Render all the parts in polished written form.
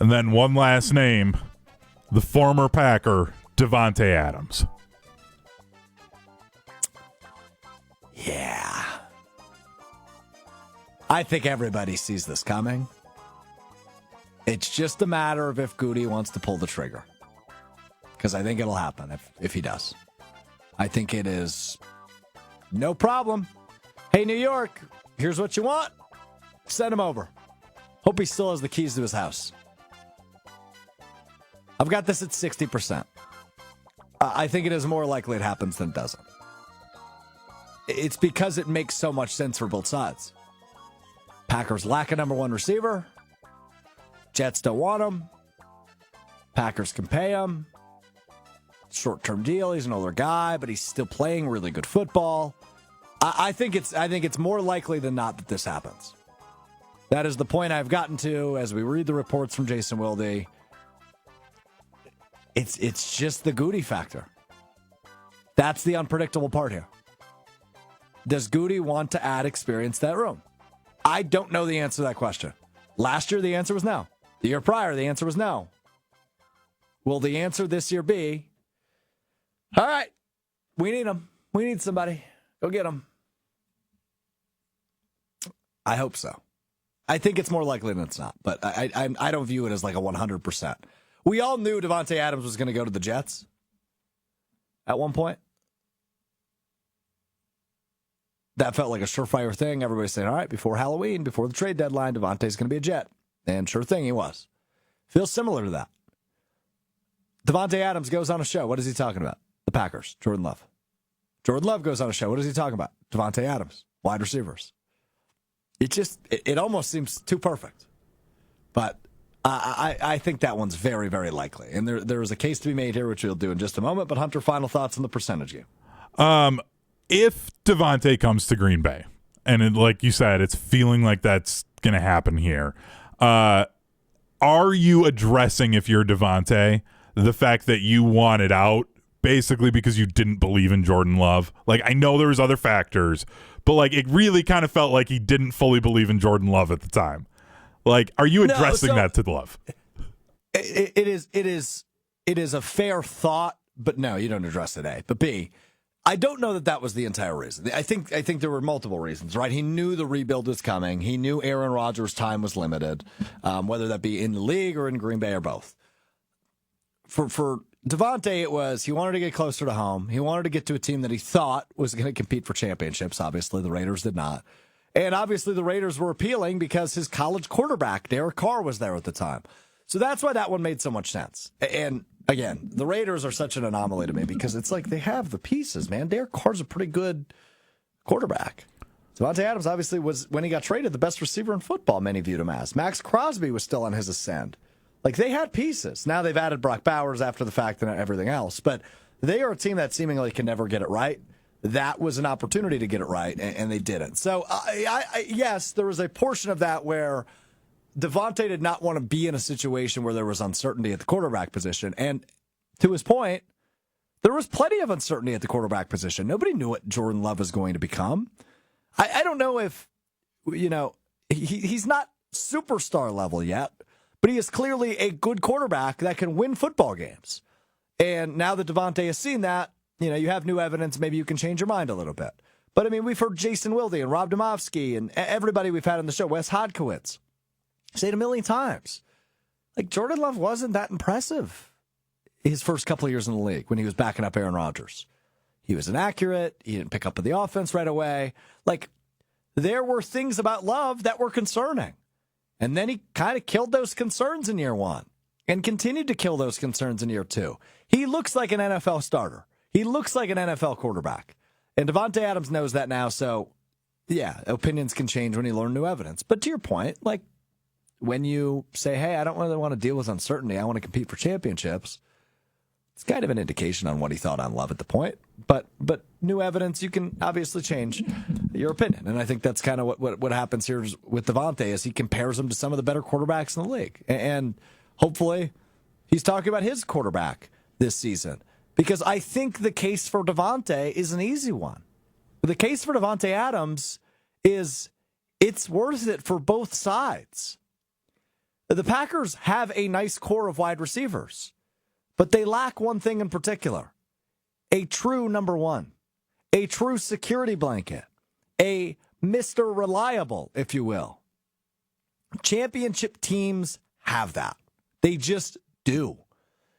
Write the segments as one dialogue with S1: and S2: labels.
S1: And then one last name, the former Packer, Davante Adams.
S2: Yeah. I think everybody sees this coming. It's just a matter of if Goody wants to pull the trigger. Because I think it'll happen if he does. I think it is no problem. Hey, New York, here's what you want. Send him over. Hope he still has the keys to his house. I've got this at 60%. I think it is more likely it happens than it doesn't. It's because it makes so much sense for both sides. Packers lack a number one receiver. Jets don't want him. Packers can pay him. Short-term deal. He's an older guy, but he's still playing really good football. I think it's more likely than not that this happens. That is the point I've gotten to as we read the reports from 𝙬𝙍𝙀𝙑𝙀𝙀🐬. It's just the Goody factor. That's the unpredictable part here. Does Goody want to add experience to that room? I don't know the answer to that question. Last year, the answer was no. The year prior, the answer was no. Will the answer this year be, all right, we need him. We need somebody. Go get him. I hope so. I think it's more likely than it's not, but I don't view it as like a 100%. We all knew Davante Adams was going to go to the Jets at one point. That felt like a surefire thing. Everybody's saying, all right, before Halloween, before the trade deadline, Davante's going to be a Jet. And sure thing, he was. Feels similar to that. Davante Adams goes on a show. What is he talking about? The Packers, Jordan Love. Jordan Love goes on a show. What is he talking about? Davante Adams, wide receivers. It almost seems too perfect. But I think that one's very, very likely. And there is a case to be made here, which we'll do in just a moment. But Hunter, final thoughts on the percentage game.
S1: If Davante comes to Green Bay, and like you said, it's feeling like that's going to happen here, are you addressing, if you're Davante, the fact that you wanted out basically because you didn't believe in Jordan Love? Like, I know there was other factors, but like it really kind of felt like he didn't fully believe in Jordan Love at the time. Like, are you addressing that to Love?
S2: It is a fair thought, but no, you don't address it, A. But B, I don't know that was the entire reason. I think there were multiple reasons, right? He knew the rebuild was coming. He knew Aaron Rodgers' time was limited, whether that be in the league or in Green Bay or both. For Davante, it was he wanted to get closer to home. He wanted to get to a team that he thought was going to compete for championships. Obviously, the Raiders did not. And obviously, the Raiders were appealing because his college quarterback, Derek Carr, was there at the time. So that's why that one made so much sense. And again, the Raiders are such an anomaly to me because it's like they have the pieces, man. Derek Carr's a pretty good quarterback. Davante Adams obviously was, when he got traded, the best receiver in football, many viewed him as. Max Crosby was still on his ascend. Like, they had pieces. Now they've added Brock Bowers after the fact and everything else. But they are a team that seemingly can never get it right. That was an opportunity to get it right, and they didn't. So, yes, there was a portion of that where Davante did not want to be in a situation where there was uncertainty at the quarterback position. And to his point, there was plenty of uncertainty at the quarterback position. Nobody knew what Jordan Love was going to become. I don't know if, he's not superstar level yet, but he is clearly a good quarterback that can win football games. And now that Davante has seen that, you have new evidence, maybe you can change your mind a little bit. But, I mean, we've heard Jason Wilde and Rob Demovsky and everybody we've had on the show, Wes Hodkiewicz, say it a million times. Like, Jordan Love wasn't that impressive his first couple of years in the league when he was backing up Aaron Rodgers. He was inaccurate. He didn't pick up the offense right away. Like, there were things about Love that were concerning. And then he kind of killed those concerns in year one and continued to kill those concerns in year two. He looks like an NFL starter. He looks like an NFL quarterback. And Davante Adams knows that now, so, yeah, opinions can change when you learn new evidence. But to your point, like, when you say, hey, I don't really want to deal with uncertainty, I want to compete for championships, it's kind of an indication on what he thought on Love at the point. But new evidence, you can obviously change your opinion. And I think that's kind of what happens here with Davante is he compares him to some of the better quarterbacks in the league. And hopefully he's talking about his quarterback this season. Because I think the case for Davante is an easy one. The case for Davante Adams is it's worth it for both sides. The Packers have a nice core of wide receivers, but they lack one thing in particular: a true number one, a true security blanket, a Mr. Reliable, if you will. Championship teams have that. They just do.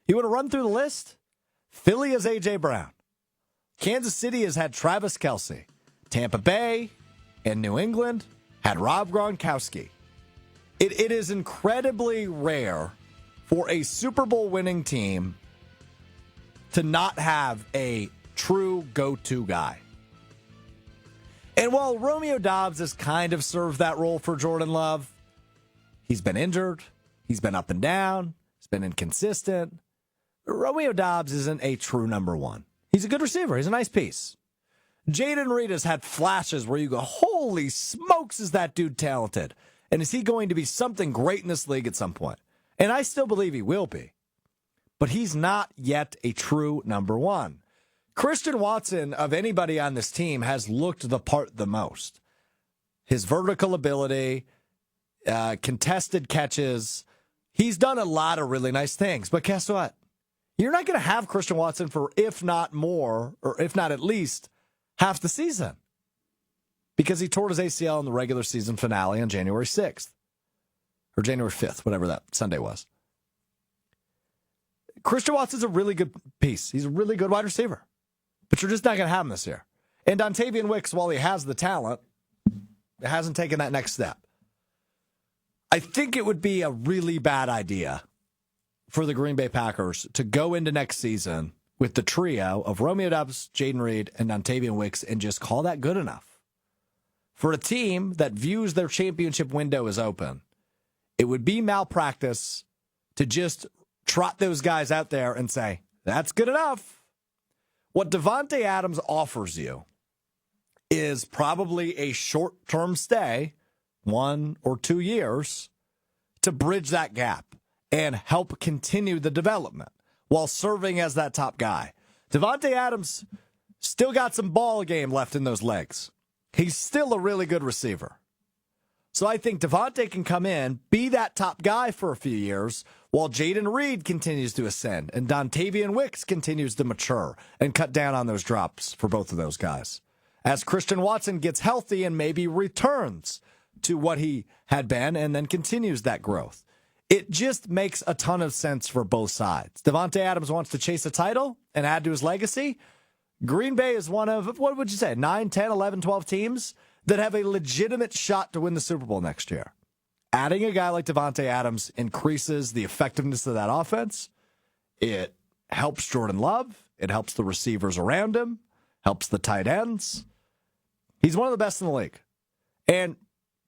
S2: You want to run through the list? Philly has A.J. Brown. Kansas City has had Travis Kelce. Tampa Bay and New England had Rob Gronkowski. It is incredibly rare for a Super Bowl winning team to not have a true go-to guy. And while Romeo Doubs has kind of served that role for Jordan Love, he's been injured, he's been up and down, he's been inconsistent. Romeo Doubs isn't a true number one. He's a good receiver, he's a nice piece. Jayden Reed has had flashes where you go, holy smokes, is that dude talented? And is he going to be something great in this league at some point? And I still believe he will be. But he's not yet a true number one. Christian Watson, of anybody on this team, has looked the part the most. His vertical ability, contested catches, he's done a lot of really nice things. But guess what? You're not going to have Christian Watson for, if not more, or if not at least, half the season. Because he tore his ACL in the regular season finale on January 6th. Or January 5th, whatever that Sunday was. Christian Watson's a really good piece. He's a really good wide receiver. But you're just not going to have him this year. And Dontavian Wicks, while he has the talent, hasn't taken that next step. I think it would be a really bad idea for the Green Bay Packers to go into next season with the trio of Romeo Doubs, Jayden Reed, and Dontavian Wicks and just call that good enough. For a team that views their championship window as open, it would be malpractice to just trot those guys out there and say, that's good enough. What Davante Adams offers you is probably a short-term stay, 1 or 2 years, to bridge that gap and help continue the development while serving as that top guy. Davante Adams still got some ball game left in those legs. He's still a really good receiver. So I think Davante can come in, be that top guy for a few years, while Jayden Reed continues to ascend and Dontavian Wicks continues to mature and cut down on those drops for both of those guys. As Christian Watson gets healthy and maybe returns to what he had been and then continues that growth. It just makes a ton of sense for both sides. Davante Adams wants to chase a title and add to his legacy. Green Bay is one of, what would you say, 9, 10, 11, 12 teams that have a legitimate shot to win the Super Bowl next year. Adding a guy like Davante Adams increases the effectiveness of that offense. It helps Jordan Love. It helps the receivers around him. Helps the tight ends. He's one of the best in the league. And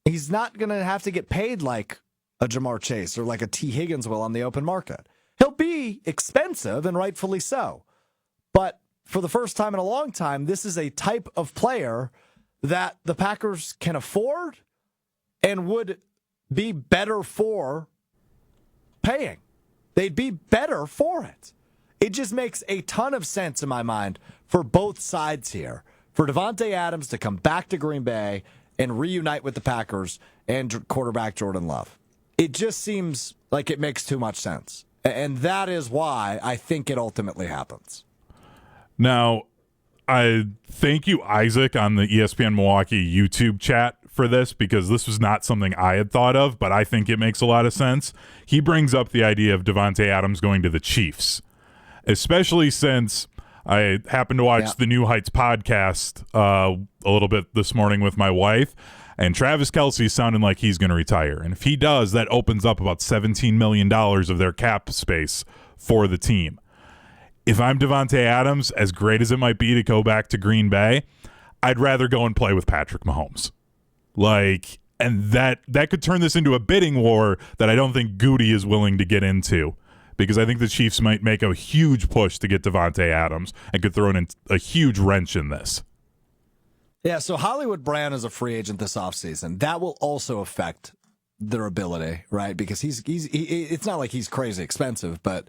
S2: he's not going to have to get paid like a Jamar Chase or like a T. Higgins will on the open market. He'll be expensive, and rightfully so. But for the first time in a long time, this is a type of player that the Packers can afford and would be better for paying. They'd be better for it. It just makes a ton of sense in my mind for both sides here. For Davante Adams to come back to Green Bay and reunite with the Packers and quarterback Jordan Love. It just seems like it makes too much sense. And that is why I think it ultimately happens.
S1: Now, I thank you, Isaac, on the ESPN Milwaukee YouTube chat for this, because this was not something I had thought of, but I think it makes a lot of sense. He brings up the idea of Davante Adams going to the Chiefs, especially since I happened to watch the 𝙬𝙍𝙍𝙀𝙇𝙀𝙀 podcast a little bit this morning with my wife, and Travis Kelce sounding like he's going to retire. And if he does, that opens up about $17 million of their cap space for the team. If I'm Davante Adams, as great as it might be to go back to Green Bay, I'd rather go and play with Patrick Mahomes. And that could turn this into a bidding war that I don't think Goody is willing to get into, because I think the Chiefs might make a huge push to get Davante Adams and could throw in a huge wrench in this.
S2: Yeah, so Hollywood Brown is a free agent this offseason. That will also affect their ability, right? Because it's not like he's crazy expensive, but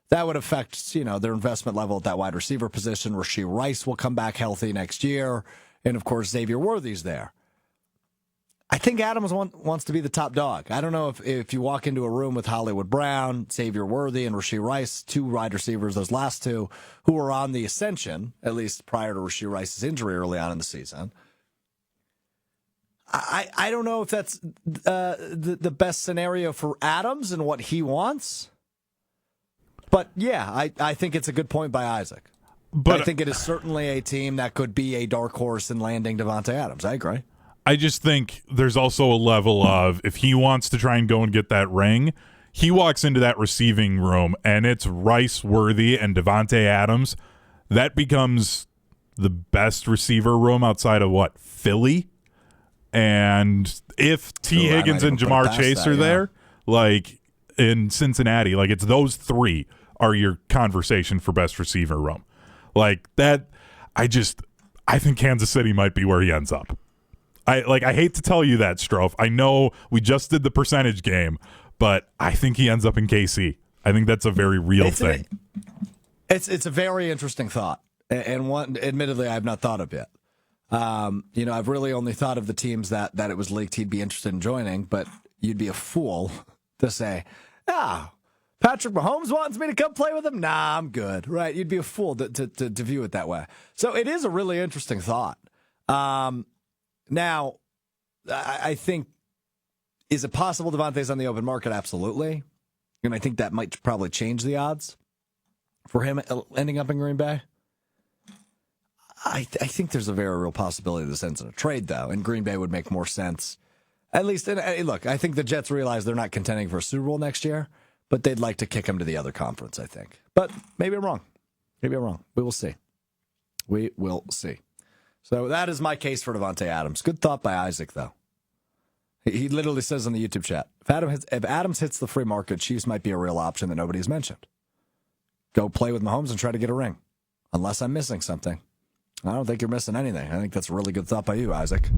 S2: that would affect, their investment level at that wide receiver position. Rashee Rice will come back healthy next year. And, of course, Xavier Worthy's there. I think Adams wants to be the top dog. I don't know if you walk into a room with Hollywood Brown, Xavier Worthy, and 𝙎𝙍𝙍 Rice, two wide receivers, those last two, who were on the ascension, at least prior to 𝙎𝙍𝙍 Rice's injury early on in the season. I don't know if that's the best scenario for Adams and what he wants. But, yeah, I think it's a good point by Isaac. But I think it is certainly a team that could be a dark horse in landing Davante Adams. I agree.
S1: I just think there's also a level of, if he wants to try and go and get that ring, he walks into that receiving room and it's Rice, Worthy, and Davante Adams. That becomes the best receiver room outside of what? Philly? And if T. Higgins and Jamar Chase are there, like in Cincinnati, like it's those three are your conversation for best receiver room. Like that, I think Kansas City might be where he ends up. I hate to tell you that, Strouf. I know we just did the percentage game, but I think he ends up in KC. I think that's a very real thing.
S2: It's a very interesting thought, and one, admittedly, I have not thought of yet. I've really only thought of the teams that it was leaked he'd be interested in joining, but you'd be a fool to say, Patrick Mahomes wants me to come play with him? Nah, I'm good. Right? You'd be a fool to view it that way. So it is a really interesting thought. Now, I think, is it possible Davante's on the open market? Absolutely. And I think that might probably change the odds for him ending up in Green Bay. I think there's a very real possibility this ends in a trade, though, and Green Bay would make more sense. At least, look, I think the Jets realize they're not contending for a Super Bowl next year, but they'd like to kick him to the other conference, I think. But maybe I'm wrong. Maybe I'm wrong. We will see. We will see. So that is my case for Davante Adams. Good thought by Isaac, though. He literally says on the YouTube chat, if Adams hits the free market, Chiefs might be a real option that nobody's mentioned. Go play with Mahomes and try to get a ring. Unless I'm missing something. I don't think you're missing anything. I think that's a really good thought by you, Isaac.